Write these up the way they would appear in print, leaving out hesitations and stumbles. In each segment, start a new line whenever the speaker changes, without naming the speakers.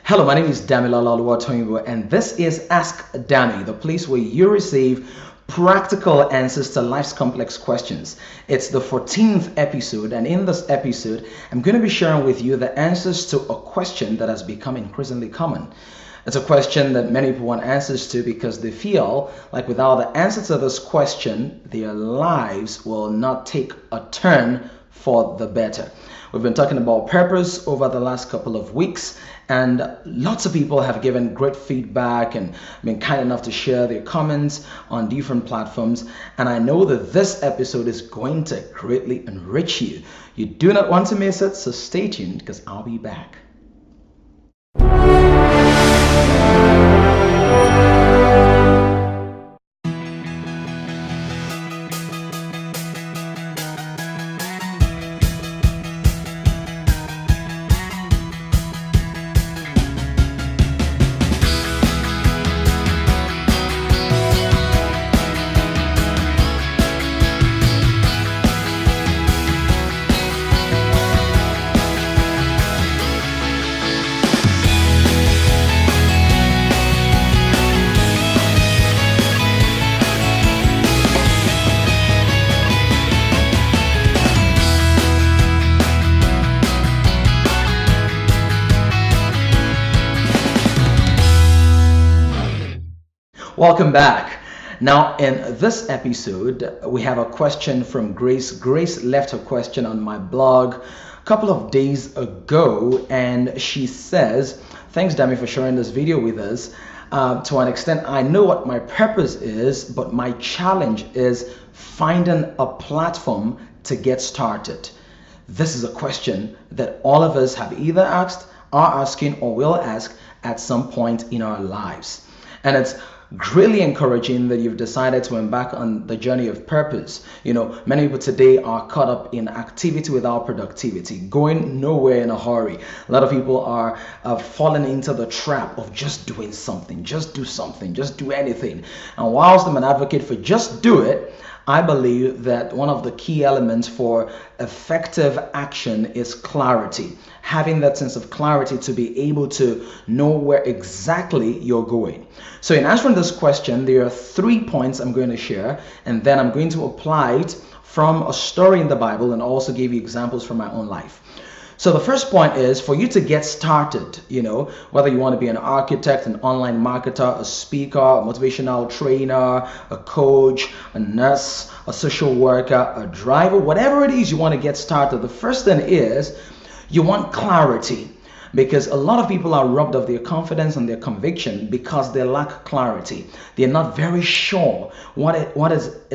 Hello, my name is Dami and this is Ask Dami, the place where you receive practical answers to life's complex questions. It's the 14th episode, and in this episode, I'm going to be sharing with you the answers to a question that has become increasingly common. It's a question that many people want answers to because they feel like without the answer to this question, their lives will not take a turn for the better. We've been talking about purpose over the last couple of weeks, and lots of people have given great feedback and been kind enough to share their comments on different platforms. And I know that this episode is going to greatly enrich you. You do not want to miss it, so stay tuned because I'll be back. Welcome back. Now, in this episode, we have a question from Grace. Grace left her question on my blog a couple of days ago, and she says, thanks, Dami, for sharing this video with us. To an extent, I know what my purpose is, but my challenge is finding a platform to get started. This is a question that all of us have either asked, are asking, or will ask at some point in our lives. And it's greatly encouraging that you've decided to embark on the journey of purpose. You know, many people today are caught up in activity without productivity, going nowhere in a hurry. A lot of people are falling into the trap of just doing something, just do something, just do anything. And whilst I'm an advocate for just do it, I believe that one of the key elements for effective action is clarity. Having that sense of clarity to be able to know where exactly you're going. So in answering this question, there are 3 points I'm going to share, and then I'm going to apply it from a story in the Bible and also give you examples from my own life. So the first point is for you to get started, you know, whether you want to be an architect, an online marketer, a speaker, a motivational trainer, a coach, a nurse, a social worker, a driver, whatever it is you want to get started, the first thing is you want clarity. Because a lot of people are robbed of their confidence and their conviction because they lack clarity. They're not very sure what it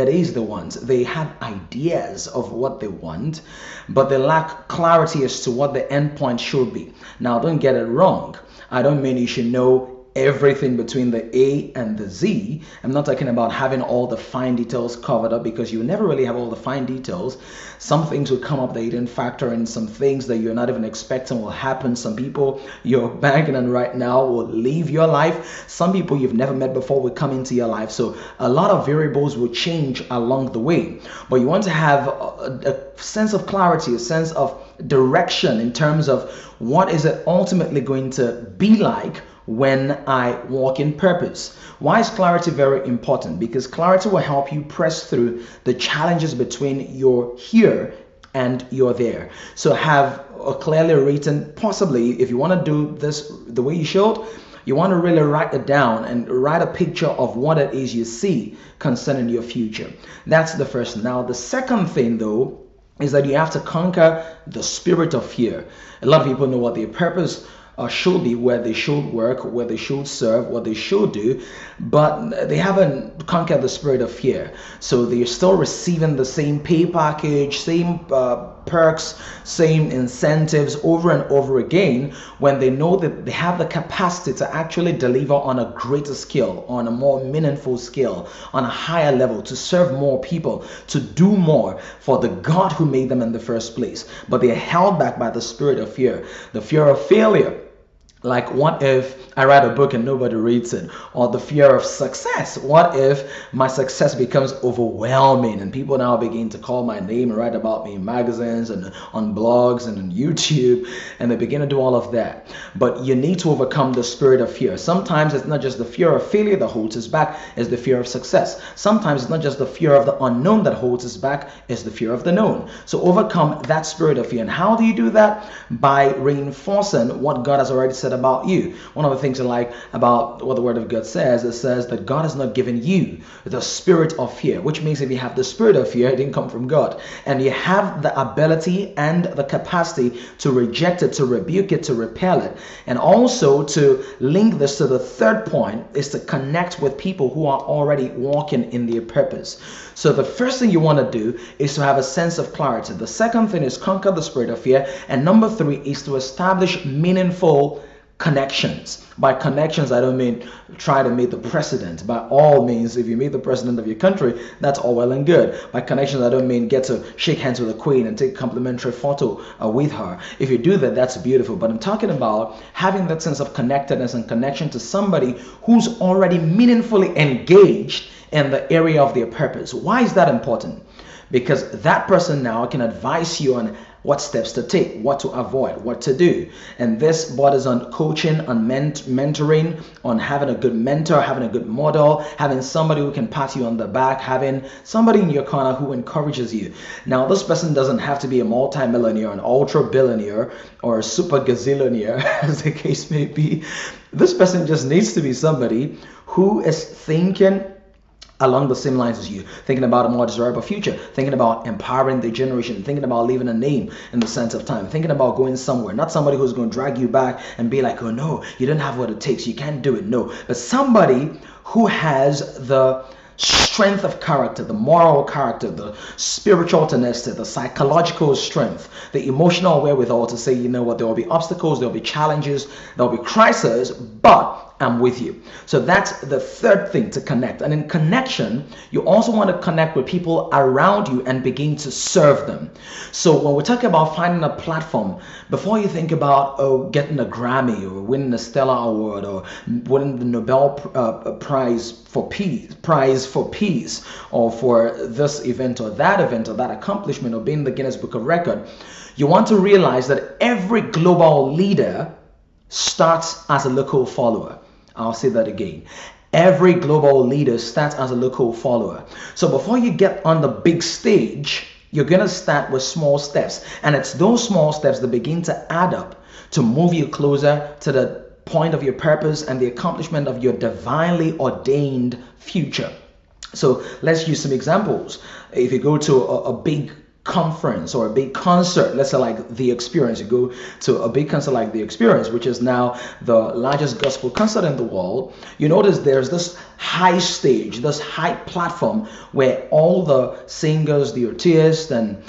is they want. They have ideas of what they want, but they lack clarity as to what the end point should be. Now, don't get it wrong. I don't mean you should know everything between the A and the Z. I'm not talking about having all the fine details covered up, because you never really have all the fine details. Some things will come up that you didn't factor in. Some things that you're not even expecting will happen. Some people you're banking on right now will leave your life. Some people you've never met before will come into your life. So a lot of variables will change along the way. But you want to have a sense of clarity, a sense of direction in terms of what is it ultimately going to be like when I walk in purpose. Why is clarity very important? Because clarity will help you press through the challenges between your here and your there. So have a clearly written, possibly if you want to do this the way you should, you want to really write it down and write a picture of what it is you see concerning your future. That's the first. Now, the second thing though is that you have to conquer the spirit of fear. A lot of people know what their purpose should be, where they should work, where they should serve, what they should do, but they haven't conquered the spirit of fear. So they're still receiving the same pay package, same perks, same incentives over and over again, when they know that they have the capacity to actually deliver on a greater scale, on a more meaningful scale, on a higher level, to serve more people, to do more for the God who made them in the first place. But they're held back by the spirit of fear, the fear of failure, Like, what if I write a book and nobody reads it? Or the fear of success. What if my success becomes overwhelming and people now begin to call my name and write about me in magazines and on blogs and on YouTube, and they begin to do all of that? But you need to overcome the spirit of fear. Sometimes it's not just the fear of failure that holds us back, it's the fear of success. Sometimes it's not just the fear of the unknown that holds us back, it's the fear of the known. So overcome that spirit of fear. And how do you do that? By reinforcing what God has already said about you. One of the things I like about what the Word of God says, it says that God has not given you the spirit of fear, which means if you have the spirit of fear, it didn't come from God. And you have the ability and the capacity to reject it, to rebuke it, to repel it. And also to link this to the third point is to connect with people who are already walking in their purpose. So the first thing you want to do is to have a sense of clarity. The second thing is conquer the spirit of fear. And number three is to establish meaningful connections. By connections, I don't mean try to meet the president. By all means, if you meet the president of your country, that's all well and good. By connections, I don't mean get to shake hands with the queen and take a complimentary photo with her. If you do that, that's beautiful. But I'm talking about having that sense of connectedness and connection to somebody who's already meaningfully engaged in the area of their purpose. Why is that important? Because that person now can advise you on what steps to take, what to avoid, what to do. And this borders on coaching, on mentoring, on having a good mentor, having a good model, having somebody who can pat you on the back, having somebody in your corner who encourages you. Now, this person doesn't have to be a multi-millionaire, an ultra-billionaire, or a super gazillionaire, as the case may be. This person just needs to be somebody who is thinking along the same lines as you, thinking about a more desirable future, thinking about empowering the generation, thinking about leaving a name in the sense of time, thinking about going somewhere. Not somebody who's going to drag you back and be like, oh no, you don't have what it takes, you can't do it. No, but somebody who has the strength of character, the moral character, the spiritual tenacity, the psychological strength, the emotional wherewithal to say, you know what, there will be obstacles, there will be challenges, there will be crises, but I'm with you. So that's the third thing, to connect. And in connection, you also want to connect with people around you and begin to serve them. So when we talk about finding a platform, before you think about getting a Grammy or winning a Stellar Award or winning the Nobel Prize for peace, or for this event or that accomplishment, or being in the Guinness Book of Record, you want to realize that every global leader starts as a local follower. I'll say that again. Every global leader starts as a local follower. So before you get on the big stage, you're going to start with small steps. And it's those small steps that begin to add up to move you closer to the point of your purpose and the accomplishment of your divinely ordained future. So let's use some examples. If you go to a big conference or a big concert, let's say like The Experience, you go to a big concert like The Experience, which is now the largest gospel concert in the world, you notice there's this high stage, this high platform where all the singers, the artists, and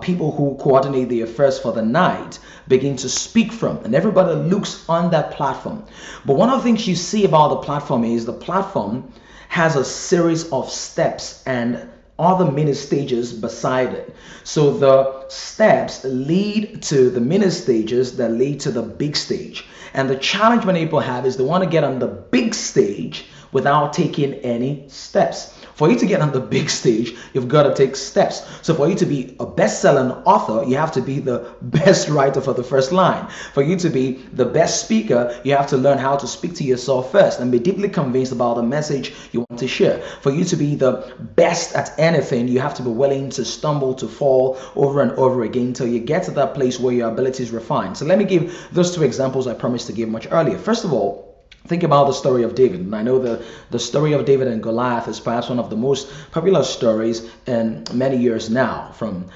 people who coordinate the affairs for the night begin to speak from, and everybody looks on that platform. But one of the things you see about the platform is the platform has a series of steps and other mini stages beside it. So the steps lead to the mini stages that lead to the big stage. And the challenge many people have is they want to get on the big stage without taking any steps. For you to get on the big stage, you've got to take steps. So for you to be a best-selling author, you have to be the best writer for the first line. For you to be the best speaker, you have to learn how to speak to yourself first and be deeply convinced about the message you want to share. For you to be the best at anything, you have to be willing to stumble, to fall over and over again until you get to that place where your ability is refined. So let me give those two examples I promised to give much earlier. First of all, think about the story of David. And I know the story of David and Goliath is perhaps one of the most popular stories in many years now, from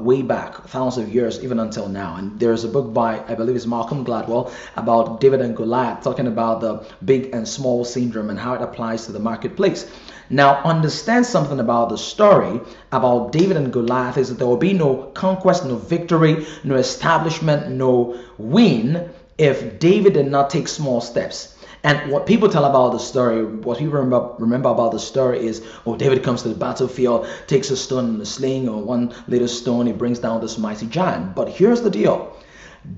way back, thousands of years, even until now. And there's a book by, I believe it's Malcolm Gladwell, about David and Goliath, talking about the big and small syndrome and how it applies to the marketplace. Now, understand something about the story about David and Goliath is that there will be no conquest, no victory, no establishment, no win if David did not take small steps. And what people tell about the story, what people remember about the story is, oh, David comes to the battlefield, takes a stone and a sling, or one little stone, he brings down this mighty giant. But here's the deal.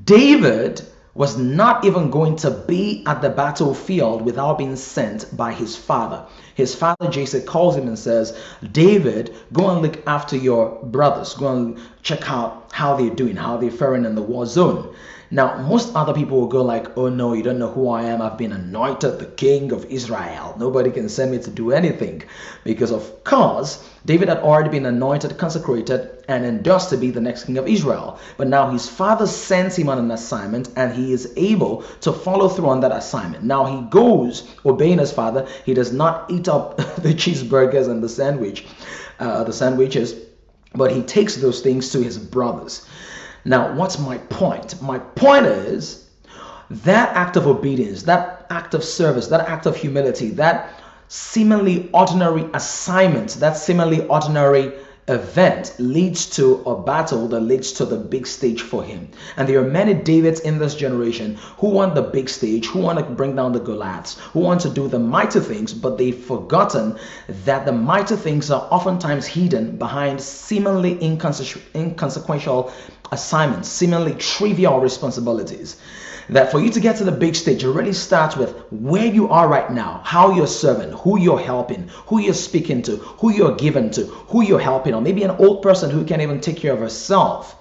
David was not even going to be at the battlefield without being sent by his father. His father Jesse calls him and says, David, go and look after your brothers. Go and check out how they're doing, how they're faring in the war zone. Now, most other people will go like, oh no, you don't know who I am. I've been anointed the king of Israel. Nobody can send me to do anything. Because of course, David had already been anointed, consecrated, and endorsed to be the next king of Israel. But now his father sends him on an assignment, and he is able to follow through on that assignment. Now he goes, obeying his father. He does not eat up the cheeseburgers and the sandwiches, but he takes those things to his brothers. Now, what's my point? My point is that act of obedience, that act of service, that act of humility, that seemingly ordinary assignment, that seemingly ordinary event leads to a battle that leads to the big stage for him. And there are many Davids in this generation who want the big stage, who want to bring down the Goliaths, who want to do the mighty things, but they've forgotten that the mighty things are oftentimes hidden behind seemingly inconsequential assignments, seemingly trivial responsibilities. That for you to get to the big stage, it really starts with where you are right now, how you're serving, who you're helping, who you're speaking to, who you're giving to, who you're helping, or maybe an old person who can't even take care of herself,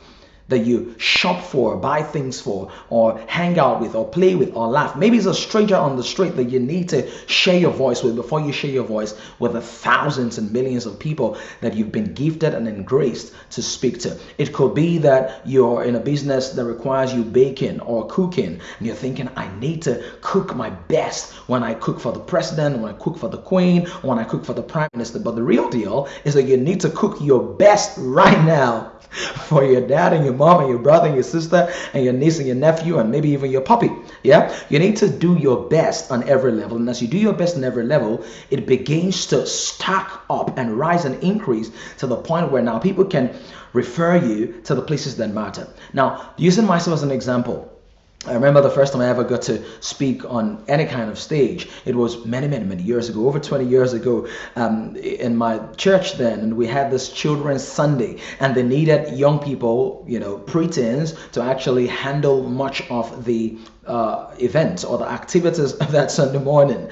that you shop for, buy things for, or hang out with, or play with, or laugh. Maybe it's a stranger on the street that you need to share your voice with before you share your voice with the thousands and millions of people that you've been gifted and graced to speak to. It could be that you're in a business that requires you baking or cooking, and you're thinking, I need to cook my best when I cook for the president, when I cook for the queen, when I cook for the prime minister. But the real deal is that you need to cook your best right now for your dad and your mom and your brother and your sister and your niece and your nephew and maybe even your puppy. Yeah, you need to do your best on every level, and as you do your best on every level, it begins to stack up and rise and increase to the point where now people can refer you to the places that matter. Now, using myself as an example, I remember the first time I ever got to speak on any kind of stage. It was many years ago, over 20 years ago, in my church then, and we had this Children's Sunday, and they needed young people, preteens, to actually handle much of the events or the activities of that Sunday morning.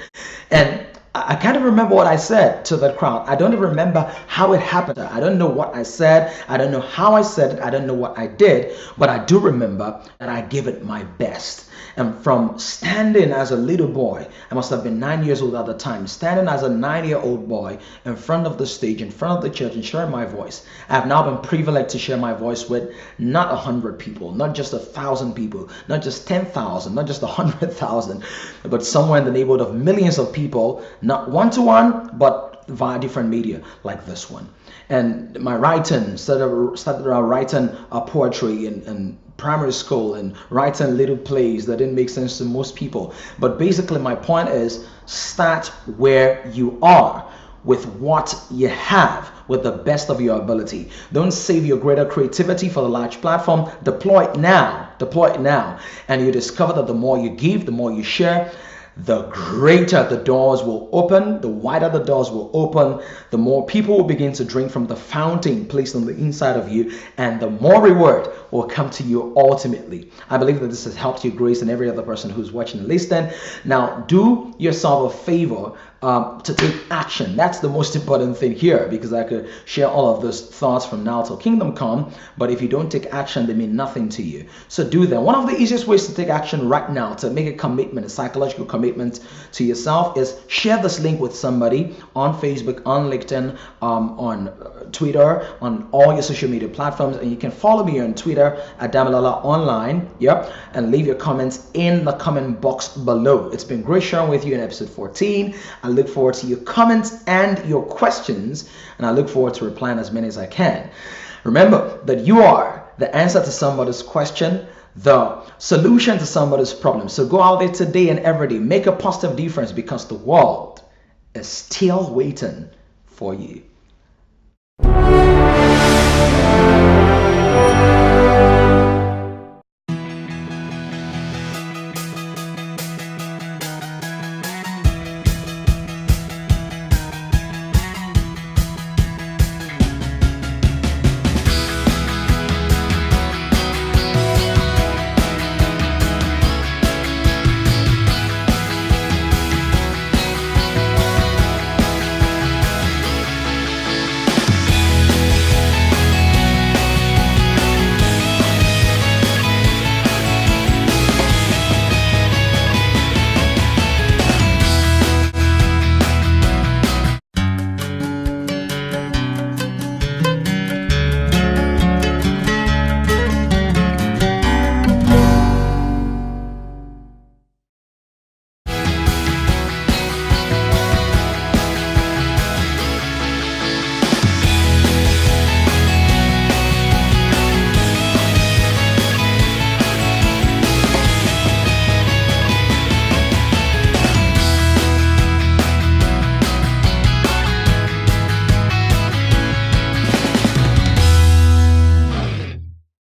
And I can't even remember what I said to the crowd. I don't even remember how it happened. I don't know what I said. I don't know how I said it. I don't know what I did. But I do remember that I gave it my best. And from standing as a little boy, I must have been 9 years old at the time, standing as a 9-year-old boy in front of the stage, in front of the church, and sharing my voice. I have now been privileged to share my voice with not 100 people, not just 1,000 people, not just 10,000, not just 100,000, but somewhere in the neighborhood of millions of people, not one-to-one, but via different media like this one. And my writing, started out writing poetry and primary school and writing little plays that didn't make sense to most people. But basically my point is, start where you are with what you have, with the best of your ability. Don't save your greater creativity for the large platform. Deploy it now. And you discover that the more you give, the more you share, the greater the doors will open, the wider the doors will open, the more people will begin to drink from the fountain placed on the inside of you, and the more reward will come to you ultimately. I believe that this has helped you, Grace, and every other person who's watching and listening. Now, do yourself a favor to take action. That's the most important thing here, because I could share all of those thoughts from now till kingdom come, but if you don't take action, they mean nothing to you. So do that. One of the easiest ways to take action right now, to make a commitment, a psychological commitment to yourself, is share this link with somebody on Facebook, on LinkedIn, on Twitter, on all your social media platforms. And you can follow me on Twitter at Damilala Online, and leave your comments in the comment box below. It's been great sharing with you in episode 14. I look forward to your comments and your questions, and I look forward to replying as many as I can. Remember that you are the answer to somebody's question, the solution to somebody's problem. So go out there today and every day, make a positive difference, because the world is still waiting for you.